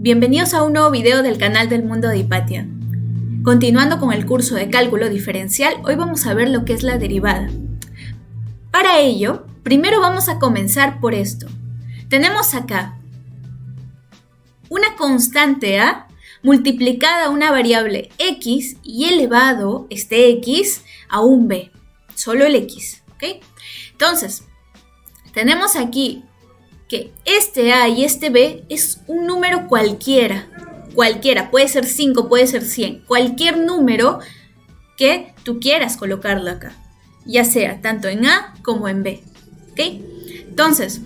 Bienvenidos a un nuevo video del canal del Mundo de Hipatia. Continuando con el curso de cálculo diferencial, hoy vamos a ver lo que es la derivada. Para ello, primero vamos a comenzar por esto. Tenemos acá una constante a multiplicada a una variable x y elevado este x a un b, solo el x, ¿ok? Entonces, tenemos aquí que este a y este b es un número cualquiera, puede ser 5, puede ser 100, cualquier número que tú quieras colocarlo acá, ya sea tanto en a como en b, ¿ok? Entonces,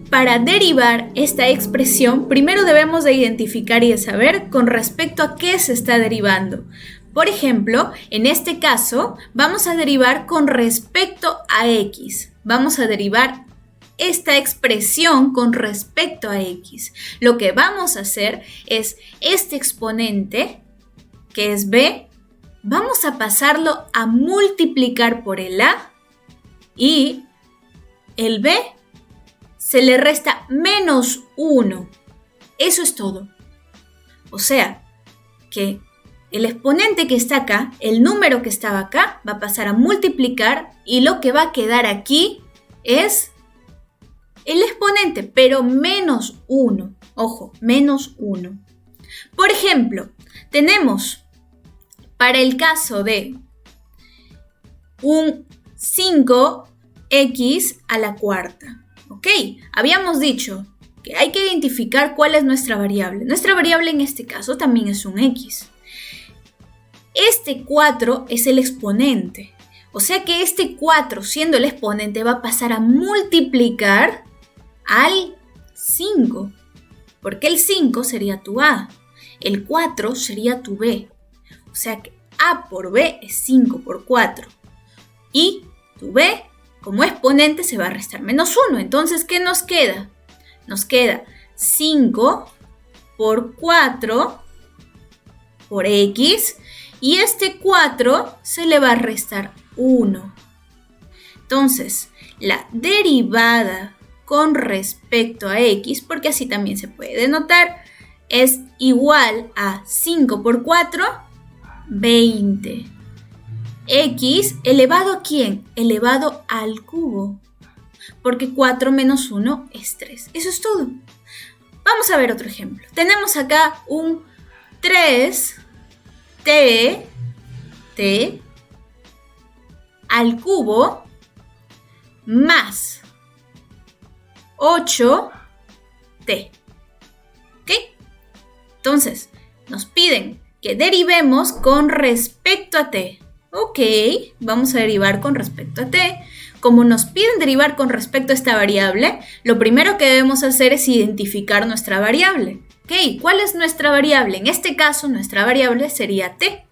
para derivar esta expresión, primero debemos de identificar y de saber con respecto a qué se está derivando. Por ejemplo, en este caso, vamos a derivar con respecto a x. Vamos a derivar esta expresión con respecto a x. Lo que vamos a hacer es este exponente, que es b, vamos a pasarlo a multiplicar por el a y el b se le resta menos 1. Eso es todo. O sea, que el exponente que está acá, el número que estaba acá, va a pasar a multiplicar y lo que va a quedar aquí es el exponente, pero menos 1. Ojo, menos 1. Por ejemplo, tenemos para el caso de un 5x a la cuarta. Ok, habíamos dicho que hay que identificar cuál es nuestra variable. Nuestra variable en este caso también es un x. Este 4 es el exponente. O sea que este 4, siendo el exponente, va a pasar a multiplicar al 5. Porque el 5 sería tu a. El 4 sería tu b. O sea que a por b es 5 por 4. Y tu b como exponente se va a restar menos 1. Entonces, ¿qué nos queda? Nos queda 5 por 4 por x y este 4 se le va a restar 1. Entonces, la derivada con respecto a x, porque así también se puede denotar, es igual a 5 por 4, 20. X elevado a ¿quién? Elevado al cubo. Porque 4 menos 1 es 3. Eso es todo. Vamos a ver otro ejemplo. Tenemos acá un 3t al cubo más 8t. ¿Ok? Entonces, nos piden que derivemos con respecto a t. Ok, vamos a derivar con respecto a t. Como nos piden derivar con respecto a esta variable, lo primero que debemos hacer es identificar nuestra variable. Ok, ¿cuál es nuestra variable? En este caso, nuestra variable sería t.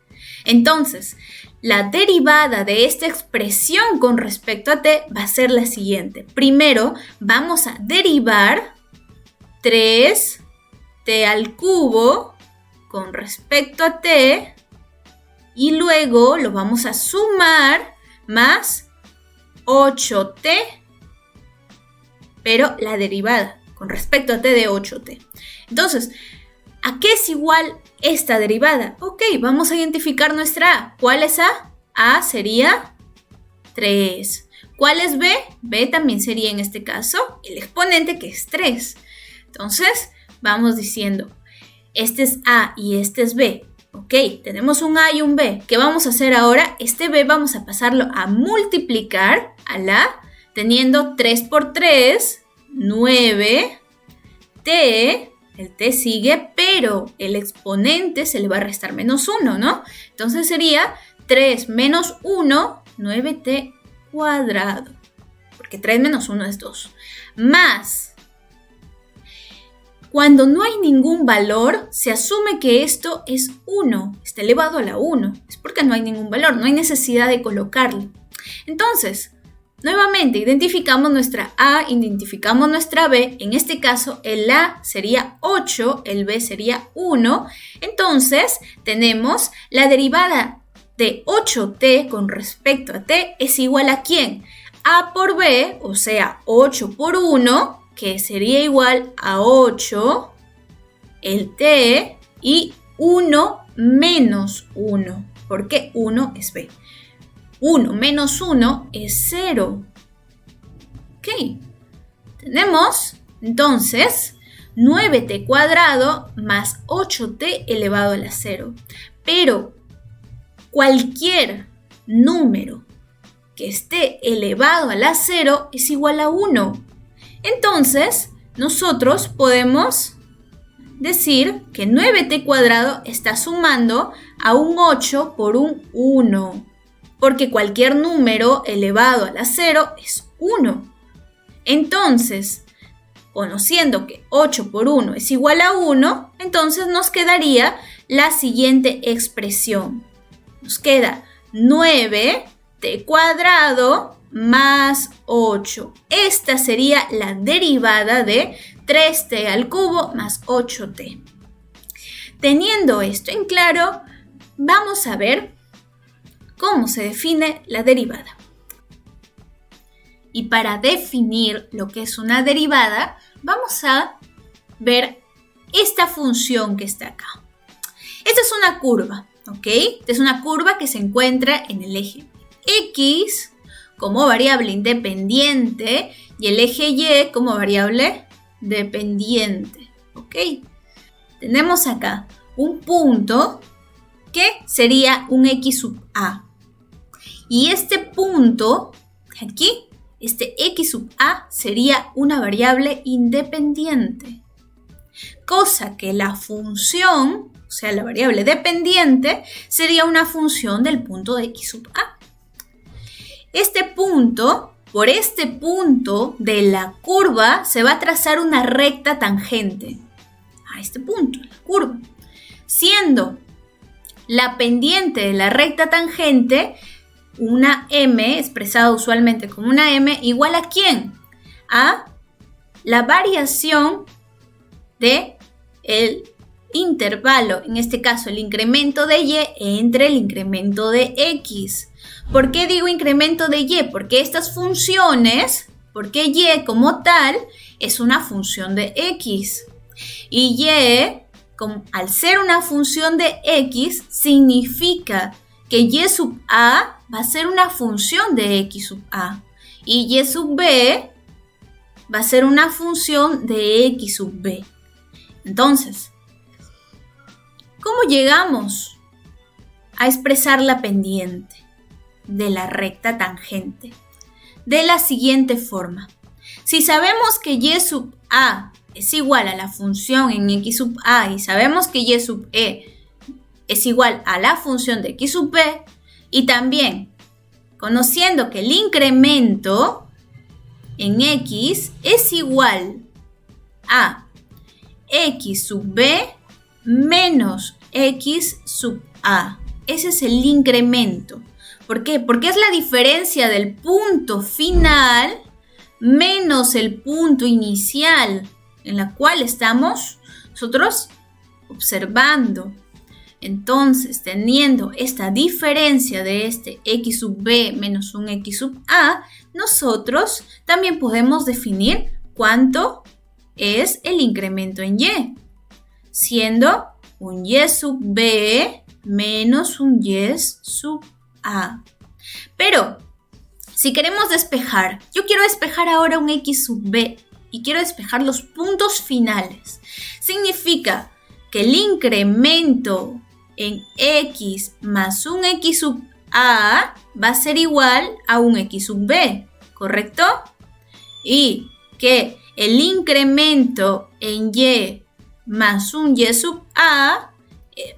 Entonces, la derivada de esta expresión con respecto a t va a ser la siguiente. Primero, vamos a derivar 3t al cubo con respecto a t. Y luego lo vamos a sumar más 8t, pero la derivada con respecto a t de 8t. Entonces, ¿a qué es igual esta derivada? Ok, vamos a identificar nuestra a. ¿Cuál es a? A sería 3. ¿Cuál es b? B también sería en este caso el exponente que es 3. Entonces, vamos diciendo, este es a y este es b. Ok, tenemos un a y un b. ¿Qué vamos a hacer ahora? Este b vamos a pasarlo a multiplicar al a, teniendo 3 por 3, 9, t, el t sigue, pero el exponente se le va a restar menos 1, ¿no? Entonces sería 3 menos 1, 9t cuadrado, porque 3 menos 1 es 2, más. Cuando no hay ningún valor, se asume que esto es 1, está elevado a la 1. Es porque no hay ningún valor, no hay necesidad de colocarlo. Entonces, nuevamente, identificamos nuestra a, identificamos nuestra b. En este caso, el a sería 8, el b sería 1. Entonces, tenemos la derivada de 8t con respecto a t es igual a ¿quién? A por b, o sea, 8 por 1, que sería igual a 8 el t y 1 menos 1, porque 1 es b. 1 menos 1 es 0. Ok, tenemos entonces 9t cuadrado más 8t elevado a la 0. Pero cualquier número que esté elevado a la 0 es igual a 1. Entonces, nosotros podemos decir que 9t cuadrado está sumando a un 8 por un 1, porque cualquier número elevado a la 0 es 1. Entonces, conociendo que 8 por 1 es igual a 1, entonces nos quedaría la siguiente expresión. Nos queda 9t cuadrado más 8. Esta sería la derivada de 3t al cubo más 8t. Teniendo esto en claro, vamos a ver cómo se define la derivada. Y para definir lo que es una derivada, vamos a ver esta función que está acá. Esta es una curva, ¿ok? Esta es una curva que se encuentra en el eje X como variable independiente y el eje Y como variable dependiente, ¿ok? Tenemos acá un punto que sería un X sub A. Y este punto aquí, este X sub A sería una variable independiente. Cosa que la función, o sea, la variable dependiente, sería una función del punto de X sub A. Este punto, por este punto de la curva, se va a trazar una recta tangente a este punto, la curva. Siendo la pendiente de la recta tangente una m, expresada usualmente como una m, igual a ¿quién? A la variación de el intervalo, en este caso el incremento de y entre el incremento de x. ¿Por qué digo incremento de y? Porque estas funciones, porque y como tal es una función de x. Y y, al ser una función de x, significa que y sub a va a ser una función de x sub a. Y y sub b va a ser una función de x sub b. Entonces, ¿cómo llegamos a expresar la pendiente de la recta tangente? De la siguiente forma. Si sabemos que y sub a es igual a la función en x sub a y sabemos que y sub e es igual a la función de x sub b, y también conociendo que el incremento en x es igual a x sub b menos x sub a. Ese es el incremento. ¿Por qué? Porque es la diferencia del punto final menos el punto inicial en la cual estamos nosotros observando. Entonces, teniendo esta diferencia de este x sub b menos un x sub a, nosotros también podemos definir cuánto es el incremento en y, siendo un y sub b menos un y sub a. Pero, si queremos despejar, yo quiero despejar ahora un x sub b y quiero despejar los puntos finales. Significa que el incremento en x más un x sub a va a ser igual a un x sub b, ¿correcto? Y que el incremento en y más un y sub a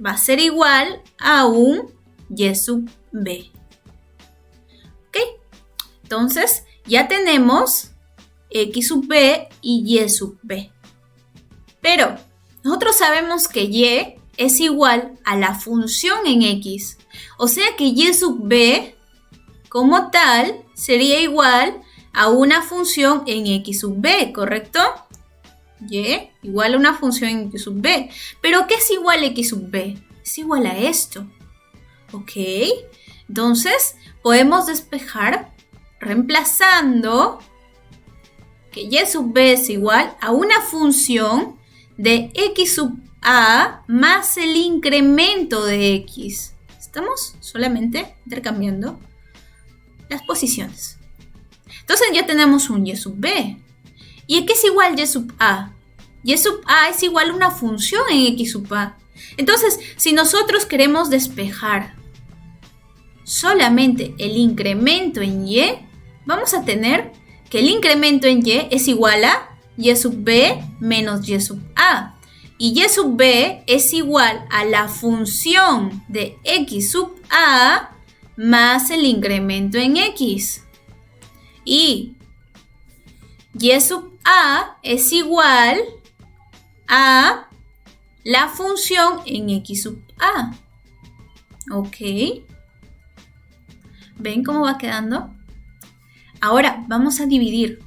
va a ser igual a un y sub b. ¿Ok? Entonces, ya tenemos x sub b y y sub b. Pero nosotros sabemos que y es igual a la función en x. O sea que y sub b como tal sería igual a una función en x sub b, ¿correcto? Y igual a una función en x sub b. ¿Pero qué es igual a x sub b? Es igual a esto. ¿Ok? Entonces podemos despejar reemplazando que y sub b es igual a una función de x sub A más el incremento de X. Estamos solamente intercambiando las posiciones. Entonces ya tenemos un Y sub B. ¿Y a qué es igual Y sub A? Y sub A es igual a una función en X sub A. Entonces, si nosotros queremos despejar solamente el incremento en Y, vamos a tener que el incremento en Y es igual a Y sub B menos Y sub A. Y Y sub B es igual a la función de X sub A más el incremento en X. Y Y sub A es igual a la función en X sub A. ¿Ok? ¿Ven cómo va quedando? Ahora vamos a dividir.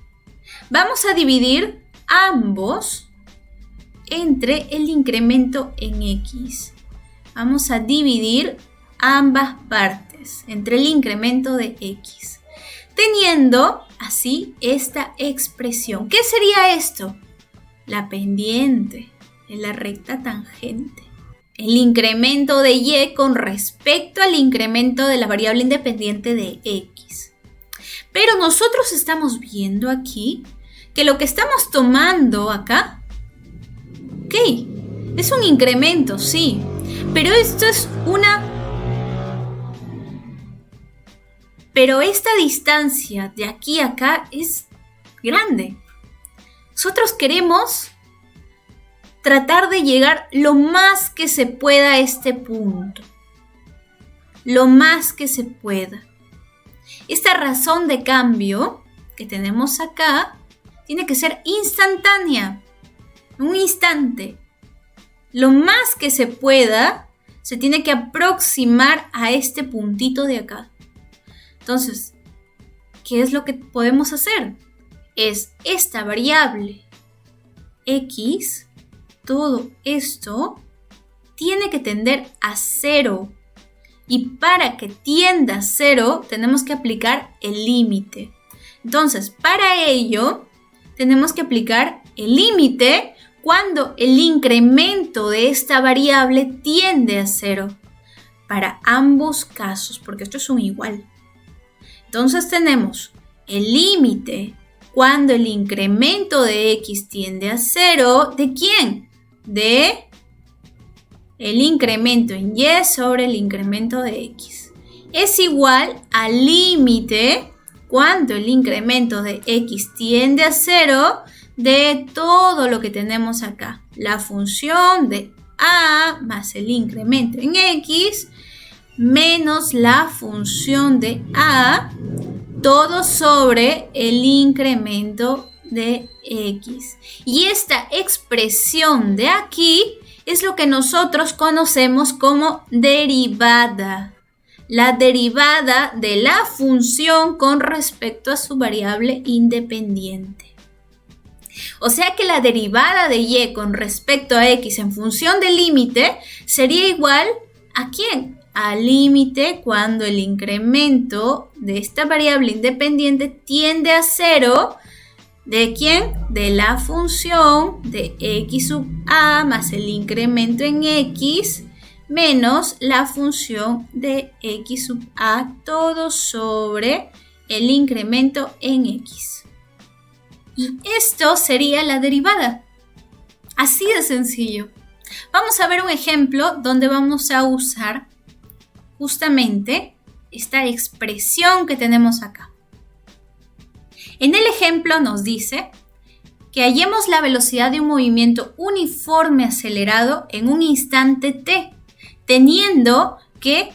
Vamos a dividir ambos entre el incremento en X. Vamos a dividir ambas partes entre el incremento de X, teniendo así esta expresión. ¿Qué sería esto? La pendiente de la recta tangente. El incremento de Y con respecto al incremento de la variable independiente de X. Pero nosotros estamos viendo aquí que lo que estamos tomando acá, ok, es un incremento, sí, pero esto es pero esta distancia de aquí a acá es grande. Nosotros queremos tratar de llegar lo más que se pueda a este punto. Lo más que se pueda. Esta razón de cambio que tenemos acá tiene que ser instantánea. Un instante. Lo más que se pueda se tiene que aproximar a este puntito de acá. Entonces, ¿qué es lo que podemos hacer? Es esta variable X, todo esto tiene que tender a 0. Y para que tienda a 0, tenemos que aplicar el límite. Entonces, para ello, tenemos que aplicar el límite cuando el incremento de esta variable tiende a 0. Para ambos casos, porque esto es un igual. Entonces tenemos el límite cuando el incremento de X tiende a 0. ¿De quién? De el incremento en Y sobre el incremento de X. Es igual al límite cuando el incremento de X tiende a 0 de todo lo que tenemos acá. La función de A más el incremento en X menos la función de A, todo sobre el incremento de X. Y esta expresión de aquí es lo que nosotros conocemos como derivada. La derivada de la función con respecto a su variable independiente. O sea que la derivada de Y con respecto a X en función del límite sería igual ¿a quién? Al límite cuando el incremento de esta variable independiente tiende a 0. ¿De quién? De la función de X sub A más el incremento en X menos la función de X sub A todo sobre el incremento en X. Y esto sería la derivada. Así de sencillo. Vamos a ver un ejemplo donde vamos a usar justamente esta expresión que tenemos acá. En el ejemplo nos dice que hallemos la velocidad de un movimiento uniforme acelerado en un instante t, teniendo que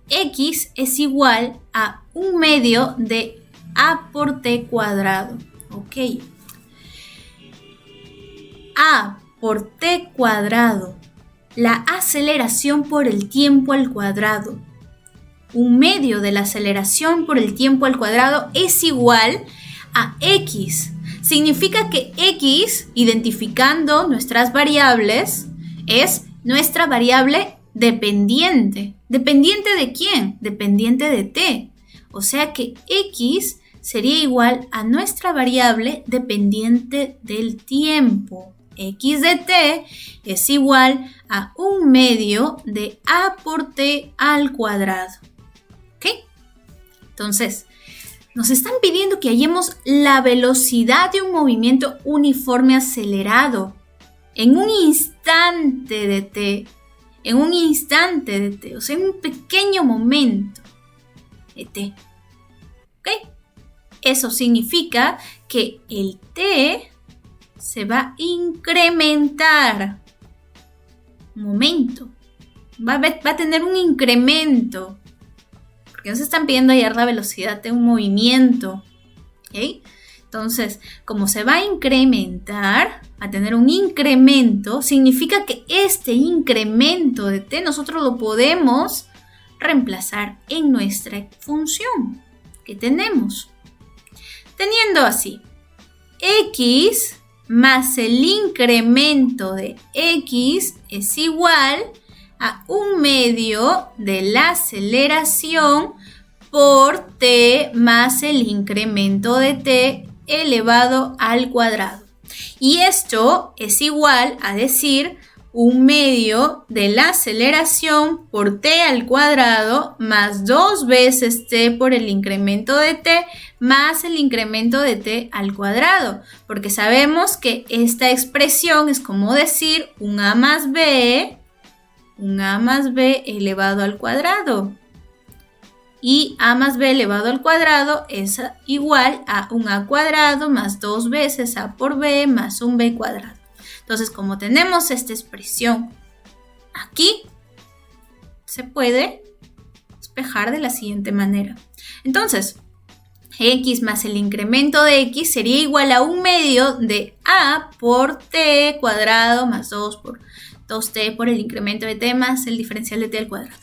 x es igual a 1/2 de a por t cuadrado. Ok. A por t cuadrado, la aceleración por el tiempo al cuadrado. 1/2 de la aceleración por el tiempo al cuadrado es igual a x. Significa que x, identificando nuestras variables, es nuestra variable dependiente. ¿Dependiente de quién? Dependiente de t. O sea que x sería igual a nuestra variable dependiente del tiempo. x de t es igual a 1/2 de a por t al cuadrado. ¿Ok? Entonces, nos están pidiendo que hallemos la velocidad de un movimiento uniforme acelerado en un instante de t. En un instante de t, o sea, en un pequeño momento de t. ¿Ok? Eso significa que el t se va a incrementar. Un momento. Va a tener un incremento. Porque nos están pidiendo hallar la velocidad de un movimiento. ¿Ok? Entonces, como se va a incrementar, a tener un incremento, significa que este incremento de t nosotros lo podemos reemplazar en nuestra función que tenemos. Teniendo así, x más el incremento de x es igual a 1/2 de la aceleración por t más el incremento de t elevado al cuadrado. Y esto es igual a decir 1/2 de la aceleración por t al cuadrado más 2 veces t por el incremento de t más el incremento de t al cuadrado. Porque sabemos que esta expresión es como decir un a más b elevado al cuadrado. Y a más b elevado al cuadrado es igual a un a cuadrado más 2 veces a por b más un b cuadrado. Entonces, como tenemos esta expresión aquí, se puede despejar de la siguiente manera. Entonces, x más el incremento de x sería igual a 1/2 de a por t cuadrado más 2 por 2t por el incremento de t más el diferencial de t al cuadrado.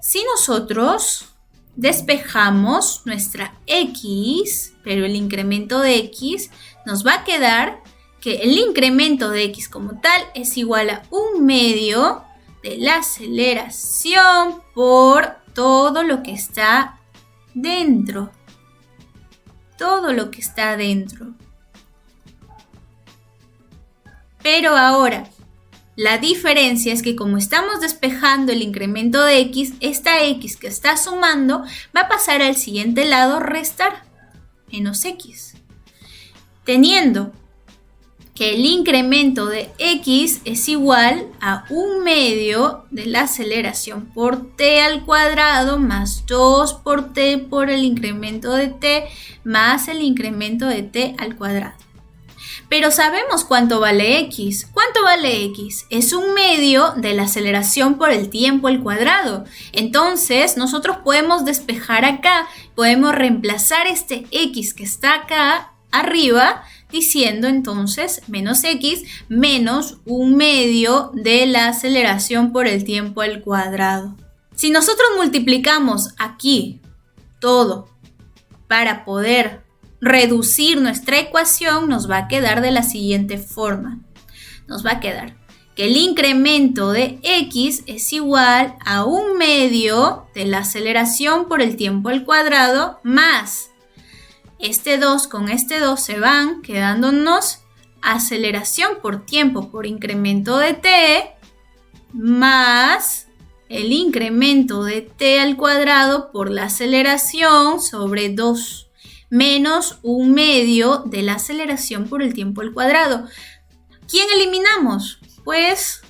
Si nosotros despejamos nuestra x, pero el incremento de x, nos va a quedar que el incremento de x como tal es igual a 1/2 de la aceleración por todo lo que está dentro. Todo lo que está dentro. Pero ahora, la diferencia es que como estamos despejando el incremento de x, esta x que está sumando va a pasar al siguiente lado, restar, menos x. Teniendo que el incremento de x es igual a 1/2 de la aceleración por t al cuadrado más 2 por t por el incremento de t más el incremento de t al cuadrado. Pero sabemos cuánto vale x. ¿Cuánto vale x? Es 1/2 de la aceleración por el tiempo al cuadrado. Entonces, nosotros podemos despejar acá, podemos reemplazar este x que está acá arriba, diciendo entonces menos x menos 1/2 de la aceleración por el tiempo al cuadrado. Si nosotros multiplicamos aquí todo para poder reducir nuestra ecuación, nos va a quedar de la siguiente forma. Nos va a quedar que el incremento de x es igual a 1/2 de la aceleración por el tiempo al cuadrado más este 2 con este 2 se van quedándonos aceleración por tiempo por incremento de t más el incremento de t al cuadrado por la aceleración sobre 2 menos 1/2 de la aceleración por el tiempo al cuadrado. ¿Quién eliminamos? Pues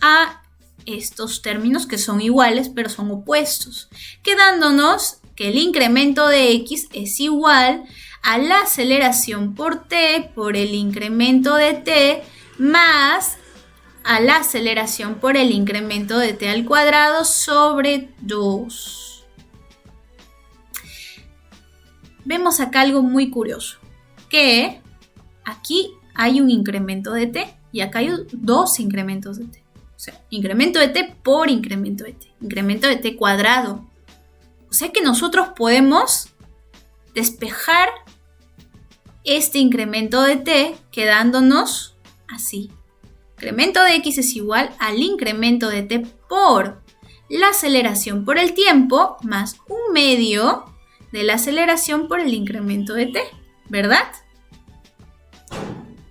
a estos términos que son iguales pero son opuestos, quedándonos que el incremento de x es igual a la aceleración por t por el incremento de t más a la aceleración por el incremento de t al cuadrado sobre 2. Vemos acá algo muy curioso, que aquí hay un incremento de t y acá hay dos incrementos de t. O sea, incremento de t por incremento de t. Incremento de t cuadrado. O sea que nosotros podemos despejar este incremento de t quedándonos así. Incremento de x es igual al incremento de t por la aceleración por el tiempo más 1/2 de la aceleración por el incremento de t, ¿verdad?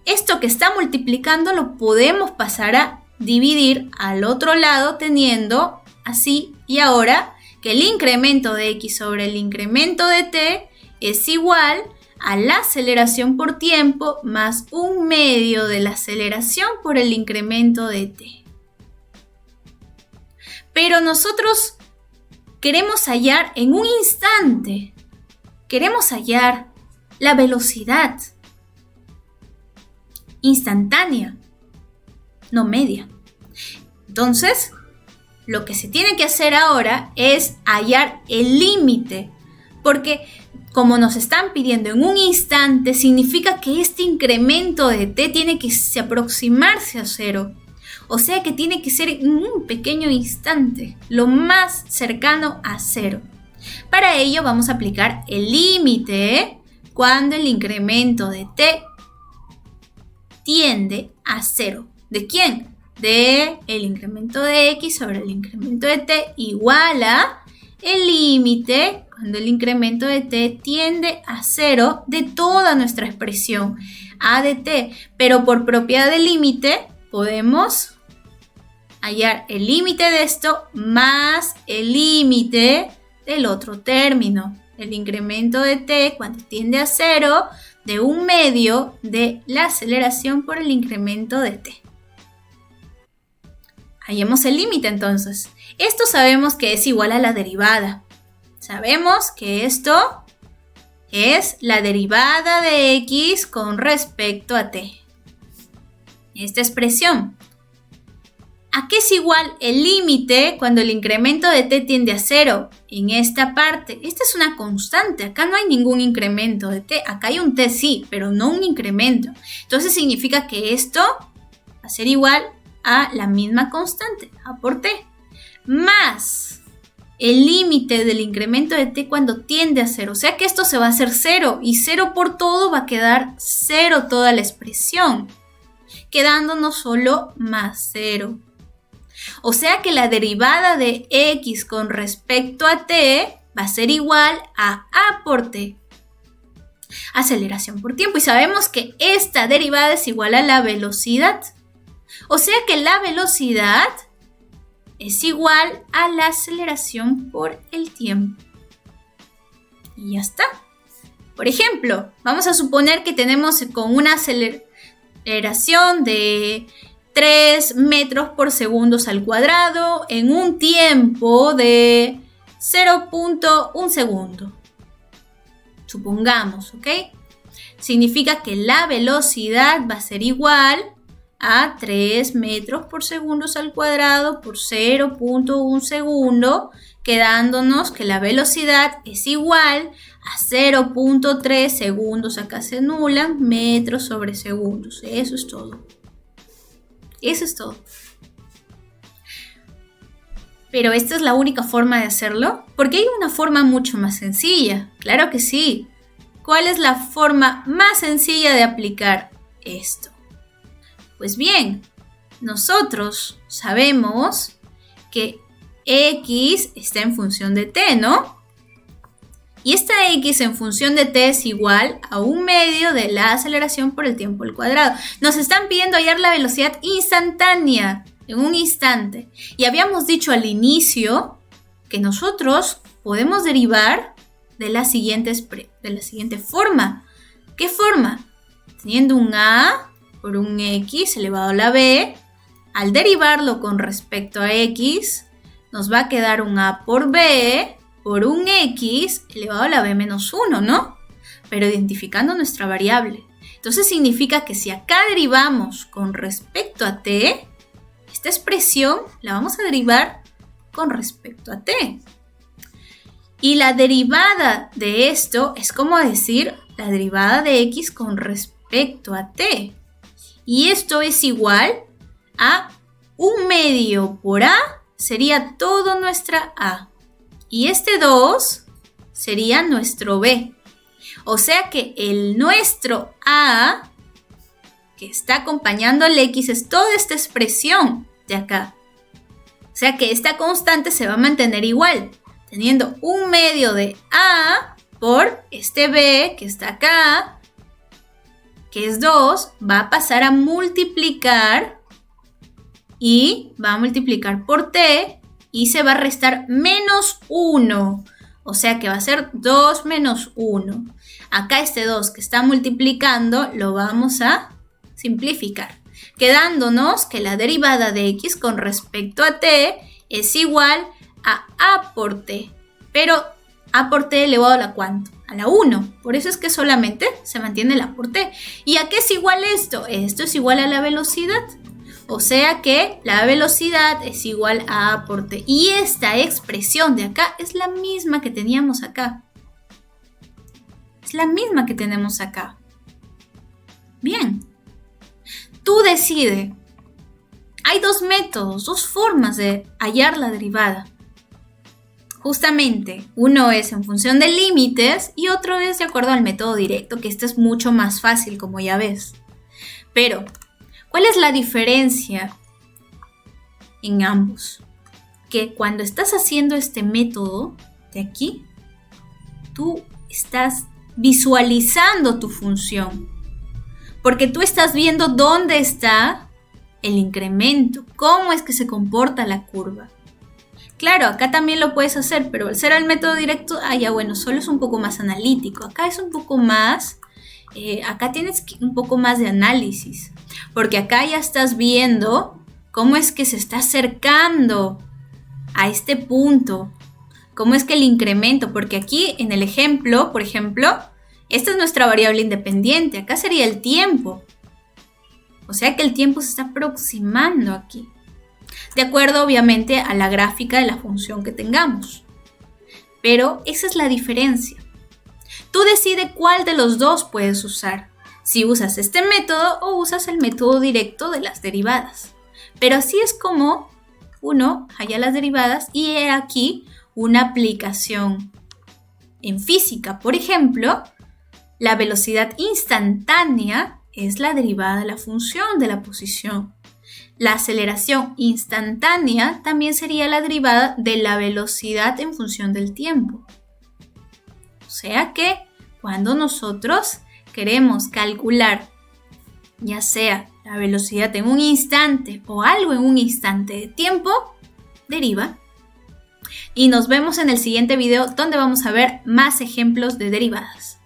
esto que está multiplicando lo podemos pasar a dividir al otro lado teniendo así, y ahora que el incremento de x sobre el incremento de t es igual a la aceleración por tiempo más 1/2 de la aceleración por el incremento de t. Pero nosotros queremos hallar en un instante, queremos hallar la velocidad instantánea, no media. Entonces, lo que se tiene que hacer ahora es hallar el límite, porque como nos están pidiendo en un instante, significa que este incremento de t tiene que aproximarse a 0. O sea que tiene que ser en un pequeño instante, lo más cercano a 0. Para ello vamos a aplicar el límite cuando el incremento de t tiende a 0. ¿De quién? De el incremento de x sobre el incremento de t igual a el límite cuando el incremento de t tiende a 0 de toda nuestra expresión a de t. Pero por propiedad del límite podemos hallar el límite de esto más el límite del otro término. El incremento de t cuando tiende a 0 de 1/2 de la aceleración por el incremento de t. Hallemos el límite entonces. Esto sabemos que es igual a la derivada. Sabemos que esto es la derivada de x con respecto a t. Esta expresión. ¿A qué es igual el límite cuando el incremento de t tiende a 0? En esta parte. Esta es una constante. Acá no hay ningún incremento de t. Acá hay un t sí, pero no un incremento. Entonces significa que esto va a ser igual a la misma constante, a por t, más el límite del incremento de t cuando tiende a 0. O sea que esto se va a hacer 0 y 0 por todo va a quedar 0 toda la expresión, quedándonos solo más 0. O sea que la derivada de x con respecto a t va a ser igual a por t, aceleración por tiempo. Y sabemos que esta derivada es igual a la velocidad. O sea que la velocidad es igual a la aceleración por el tiempo. Y ya está. Por ejemplo, vamos a suponer que tenemos con una aceleración de 3 metros por segundo al cuadrado en un tiempo de 0.1 segundo. Supongamos, ¿ok? Significa que la velocidad va a ser igual a 3 metros por segundo al cuadrado por 0.1 segundo, quedándonos que la velocidad es igual a 0.3 segundos, acá se anulan, metros sobre segundos. Eso es todo. Eso es todo. Pero esta es la única forma de hacerlo, porque hay una forma mucho más sencilla. Claro que sí. ¿Cuál es la forma más sencilla de aplicar esto? Pues bien, nosotros sabemos que x está en función de t, ¿no? Y esta x en función de t es igual a 1/2 de la aceleración por el tiempo al cuadrado. Nos están pidiendo hallar la velocidad instantánea en un instante. Y habíamos dicho al inicio que nosotros podemos derivar de la siguiente forma. ¿Qué forma? Teniendo un a por un x elevado a la b, al derivarlo con respecto a x, nos va a quedar un a por b por un x elevado a la b menos 1, ¿no? Pero identificando nuestra variable. Entonces significa que si acá derivamos con respecto a t, esta expresión la vamos a derivar con respecto a t. Y la derivada de esto es como decir la derivada de x con respecto a t. Y esto es igual a 1/2 por a, sería todo nuestra a. Y este 2 sería nuestro b. O sea que el nuestro a, que está acompañando al x, es toda esta expresión de acá. O sea que esta constante se va a mantener igual, teniendo 1/2 de a por este b que está acá, que es 2, va a pasar a multiplicar y va a multiplicar por t y se va a restar menos 1. O sea que va a ser 2 menos 1. Acá este 2 que está multiplicando lo vamos a simplificar, quedándonos que la derivada de x con respecto a t es igual a por t. Pero a por t elevado a la ¿cuánto? A la 1. Por eso es que solamente se mantiene la por t. ¿Y a qué es igual esto? Esto es igual a la velocidad. O sea que la velocidad es igual a por t. Y esta expresión de acá es la misma que teníamos acá. Es la misma que tenemos acá. Bien. Tú decides. Hay dos métodos, dos formas de hallar la derivada. Justamente, uno es en función de límites y otro es de acuerdo al método directo, que este es mucho más fácil, como ya ves. Pero, ¿cuál es la diferencia en ambos? Que cuando estás haciendo este método de aquí, tú estás visualizando tu función. Porque tú estás viendo dónde está el incremento, cómo es que se comporta la curva. Claro, acá también lo puedes hacer, pero al ser el método directo, ya bueno, solo es un poco más analítico. Acá es un poco más, acá tienes un poco más de análisis, porque acá ya estás viendo cómo es que se está acercando a este punto, cómo es que el incremento, porque aquí en el ejemplo, por ejemplo, esta es nuestra variable independiente, acá sería el tiempo. O sea que el tiempo se está aproximando aquí. De acuerdo, obviamente, a la gráfica de la función que tengamos. Pero esa es la diferencia. Tú decides cuál de los dos puedes usar. Si usas este método o usas el método directo de las derivadas. Pero así es como uno halla las derivadas y he aquí una aplicación en física. Por ejemplo, la velocidad instantánea es la derivada de la función de la posición. La aceleración instantánea también sería la derivada de la velocidad en función del tiempo. O sea que cuando nosotros queremos calcular ya sea la velocidad en un instante o algo en un instante de tiempo, deriva. Y nos vemos en el siguiente video donde vamos a ver más ejemplos de derivadas.